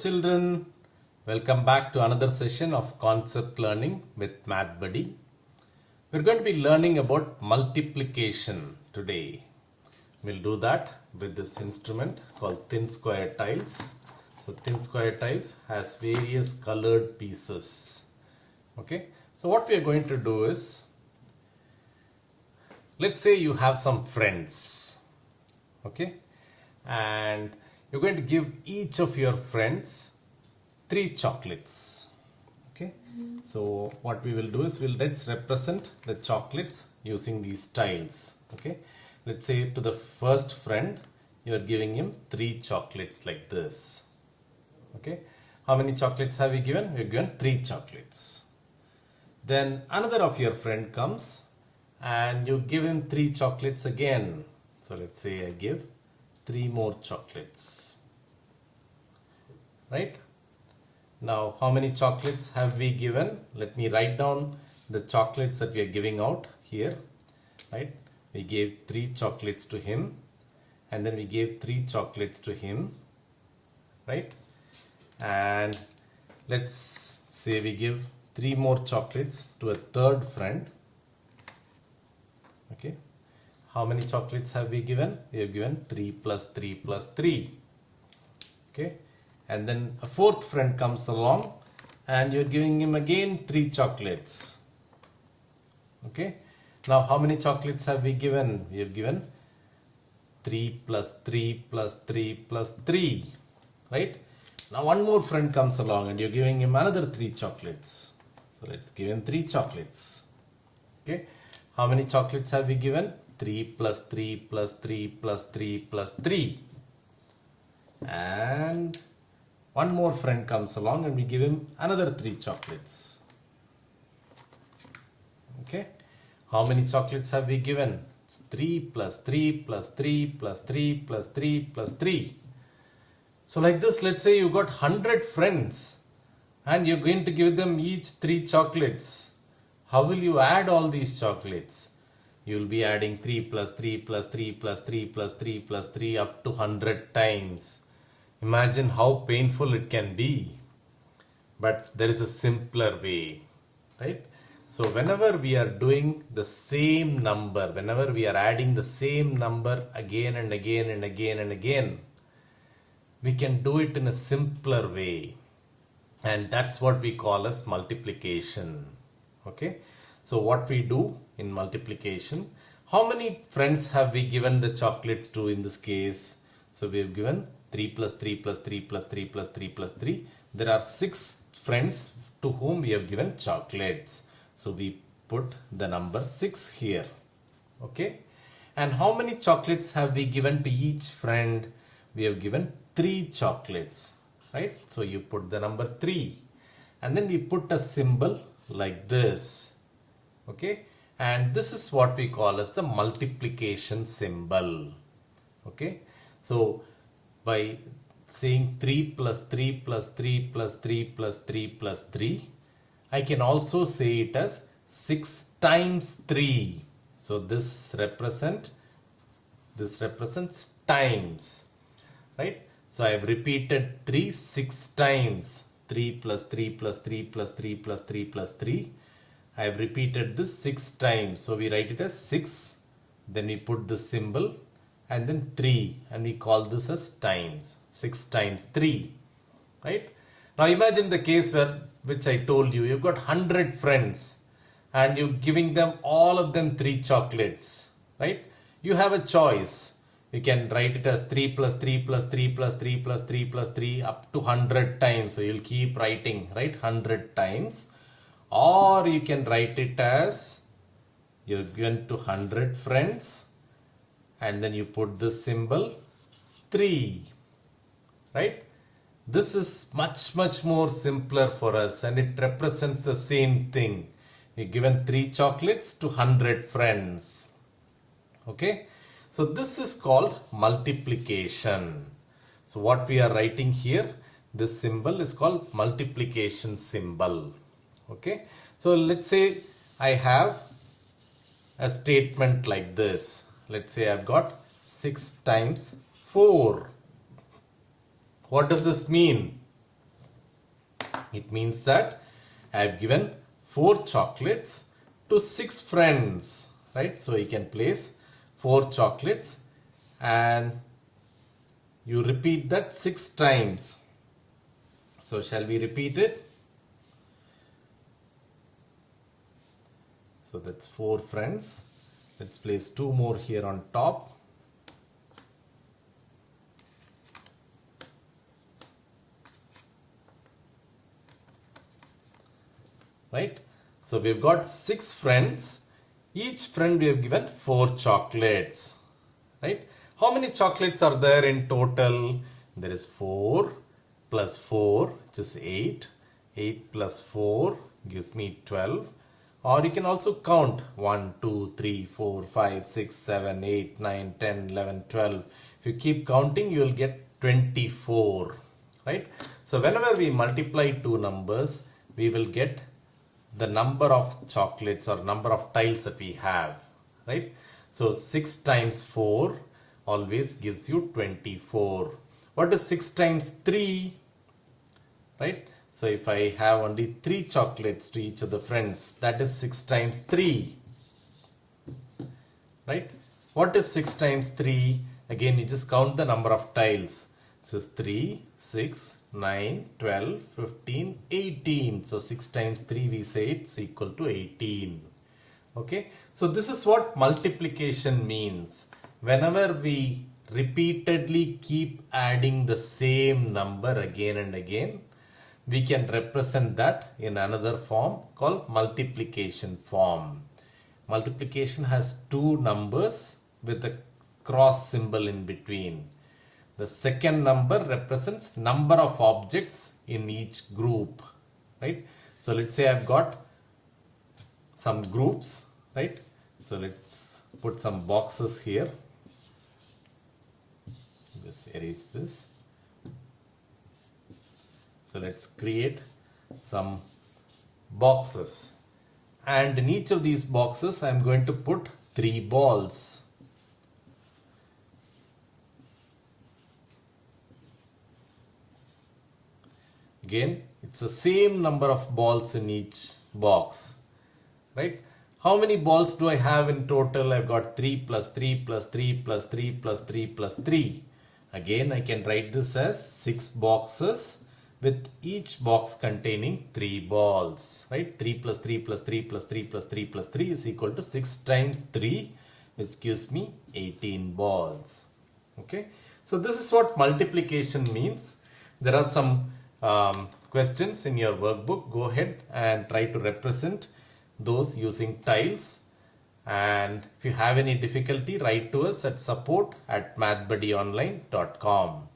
children, welcome back to another session of concept learning with Math Buddy. We're going to be learning about multiplication today. We'll do that with this instrument called thin square tiles. So thin square tiles has various colored pieces. Okay, so what we are going to do is, let's say you have some friends. Okay, and you're going to give each of your friends 3 chocolates. Okay, so what we will do is let's represent the chocolates using these tiles. Okay, let's say to the first friend you are giving him 3 chocolates like this. Okay, how many chocolates have we given? We have given 3 chocolates. Then another of your friend comes and you give him 3 chocolates again. So let's say I give 3 more chocolates. Right? Now, how many chocolates have we given? Let me write down the chocolates that we are giving out here. Right? We gave 3 chocolates to him, and then we gave 3 chocolates to him. Right? And let's say we give 3 more chocolates to a third friend. Okay. How many chocolates have we given? We have given 3 plus 3 plus 3. Okay. And then a fourth friend comes along and you're giving him again 3 chocolates. Okay. Now how many chocolates have we given? We have given 3 plus 3 plus 3 plus 3. Right. Now one more friend comes along and you're giving him another 3 chocolates. So let's give him 3 chocolates. Okay. How many chocolates have we given? 3 plus 3 plus 3 plus 3 plus 3. And one more friend comes along and we give him another 3 chocolates. Okay. How many chocolates have we given? It's 3 plus 3 plus 3 plus 3 plus 3 plus 3. So like this, let's say you got 100 friends and you're going to give them each 3 chocolates. How will you add all these chocolates? You will be adding 3 plus 3 plus 3 plus 3 plus 3 plus 3 up to 100 times. Imagine how painful it can be. But there is a simpler way, right? So whenever we are doing the same number, whenever we are adding the same number again and again and again and again, we can do it in a simpler way. And that's what we call as multiplication. Okay. So what we do in multiplication, how many friends have we given the chocolates to in this case? So we have given 3 plus 3 plus 3 plus 3 plus 3 plus 3. There are 6 friends to whom we have given chocolates. So we put the number 6 here. Okay. And how many chocolates have we given to each friend? We have given 3 chocolates. Right. So you put the number 3. And then we put a symbol like this. Okay, and this is what we call as the multiplication symbol. Okay, so by saying 3 plus 3 plus 3 plus 3 plus 3 plus 3, I can also say it as 6 times 3. So this represents times, right? So I have repeated 3 6 times. 3 plus 3 plus 3 plus 3 plus 3 plus 3. I have repeated this 6 times. So we write it as 6. Then we put the symbol and then 3. And we call this as times. 6 times 3. Right? Now imagine the case which I told you. You've got 100 friends. And you're giving them all of them 3 chocolates. Right? You have a choice. You can write it as 3 plus 3 plus 3 plus 3 plus 3 plus 3 up to 100 times. So you'll keep writing, right? 100 times. Or you can write it as you're given to 100 friends and then you put the symbol 3. Right? This is much more simpler for us and it represents the same thing. You're given 3 chocolates to 100 friends. Okay? So this is called multiplication. So what we are writing here, this symbol is called multiplication symbol. Okay, so let's say I have a statement like this. Let's say I've got 6 times 4. What does this mean? It means that I have given 4 chocolates to 6 friends, right? So you can place 4 chocolates and you repeat that 6 times. So shall we repeat it? So that's 4 friends. Let's place 2 more here on top. Right? So we've got 6 friends. Each friend we have given 4 chocolates. Right? How many chocolates are there in total? There is 4 plus 4, which is 8. 8 plus 4 gives me 12. Or you can also count 1, 2, 3, 4, 5, 6, 7, 8, 9, 10, 11, 12. If you keep counting, you will get 24. Right? So whenever we multiply two numbers, we will get the number of chocolates or number of tiles that we have. Right? So 6 times 4 always gives you 24. What is 6 times 3? Right? So if I have only 3 chocolates to each of the friends, that is 6 times 3. Right? What is 6 times 3? Again, we just count the number of tiles. This is 3, 6, 9, 12, 15, 18. So 6 times 3 we say it's equal to 18. Okay. So this is what multiplication means. Whenever we repeatedly keep adding the same number again and again, we can represent that in another form called multiplication form. Multiplication has 2 numbers with a cross symbol in between. The second number represents number of objects in each group, right? So let's say I've got some groups, right? So let's put some boxes here. Just erase this. So let's create some boxes, and in each of these boxes I'm going to put 3 balls. Again, it's the same number of balls in each box, right? How many balls do I have in total? I've got 3 plus 3 plus 3 plus 3 plus 3 plus 3. Again, I can write this as 6 boxes with each box containing 3 balls, right? 3 plus 3 plus 3 plus 3 plus 3 plus 3 is equal to 6 times 3, which gives me 18 balls. Okay, so this is what multiplication means. There are some questions in your workbook. Go ahead and try to represent those using tiles. And if you have any difficulty, write to us at support@mathbuddyonline.com.